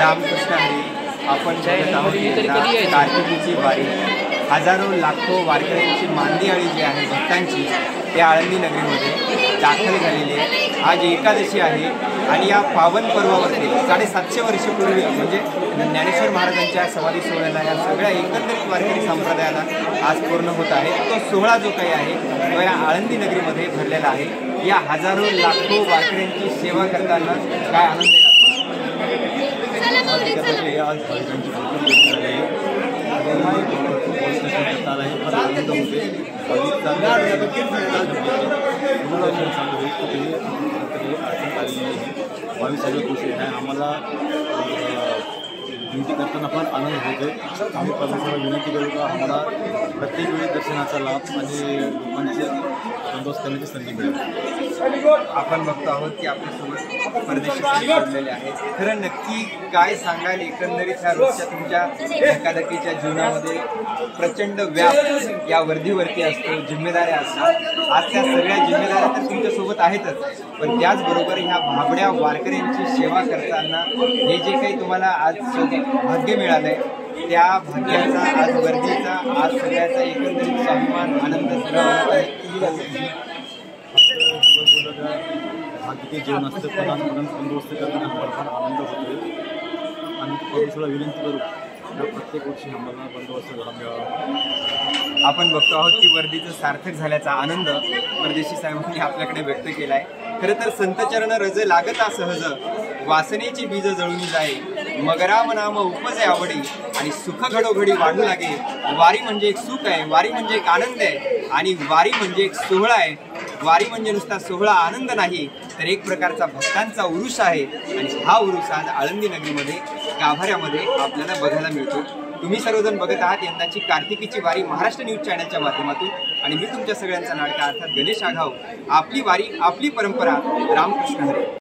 रामकृष्ण हरी. आपण बघत आहोत कार्तिकीची वारी. हजारो लाखो वारकऱ्यांची मांदियाळी जी आहे भक्तांची ते आळंदी नगरीमध्ये दाखल झालेली आहे. आज एकादशी आहे आणि या पावन पर्वावरती 750 वर्षापूर्वी म्हणजे ज्ञानेश्वर महाराजांच्या समाधी सोहळ्याला या सगळ्या एकंदरीत वारकरी संप्रदायाला आज पूर्ण होत आहे. तो सोहळा जो काही आहे तो या आळंदी नगरीमध्ये भरलेला आहे. या हजारो लाखो वारकऱ्यांची सेवा करताना काय आनंद आहे. आम्हाला विनंती करताना फार आनंद होतो. आम्ही परमेश्वराला विनंती करू का आम्हाला प्रत्येक वेळी दर्शनाचा लाभ आणि लोकांचे बंदोबस्त करण्याची संधी मिळेल. आपण बघतो आहोत की आपल्यासोबत परदेशी जोडलेले आहेत. खरं नक्की काय सांगाल एकंदरीत ह्या रोजच्या तुमच्या धकाधकीच्या जीवनामध्ये प्रचंड व्याप या वर्दीवरती असतो, जिम्मेदाऱ्या असतात. आज त्या सगळ्या जिम्मेदाऱ्या तर तुमच्यासोबत आहेतच, पण त्याचबरोबर ह्या भाबड्या वारकऱ्यांची सेवा करताना हे जे काही तुम्हाला आज भाग्य मिळालंय त्या भाग्याचा, आज वर्दीचा, आज सगळ्याचा एकंदरीत स्वाभिमान आनंद भाग्य जीवन असतं. पर्यंत बंदोबस्त करताना आम्हाला फार आनंद होतो. आम्ही परमेश्वराला विनंती करू प्रत्येक वर्षी आम्हाला बंदोबस्त झाला मिळावा. आपण बघतो आहोत की वर्दीचं सार्थक झाल्याचा आनंद परदेशी साहेबांनी आपल्याकडे व्यक्त केला आहे. खरं तर संतचरण रज लागता सहज, वासनेची बीज जळून जाई, मगराम नाम उपजे आवडी, आणि सुख घडोघडी वाढू लागे. वारी म्हणजे एक सुख आहे, वारी म्हणजे एक आनंद आहे, आणि वारी म्हणजे एक सोहळा आहे. वारी म्हणजे नुसता सोहळा आनंद नाही तर एक प्रकारचा भक्तांचा उरूस आहे. आणि हा उरूस आज आळंदी नगरीमध्ये गाभाऱ्यामध्ये आपल्याला बघायला मिळतो. तुम्ही सर्वजण बघत आहात यंदाची कार्तिकीची वारी महाराष्ट्र न्यूज चॅनलच्या माध्यमातून, आणि मी तुमच्या सगळ्यांचा लाडका अर्थात गणेश आघाव. आपली वारी, आपली परंपरा. रामकृष्ण हरी.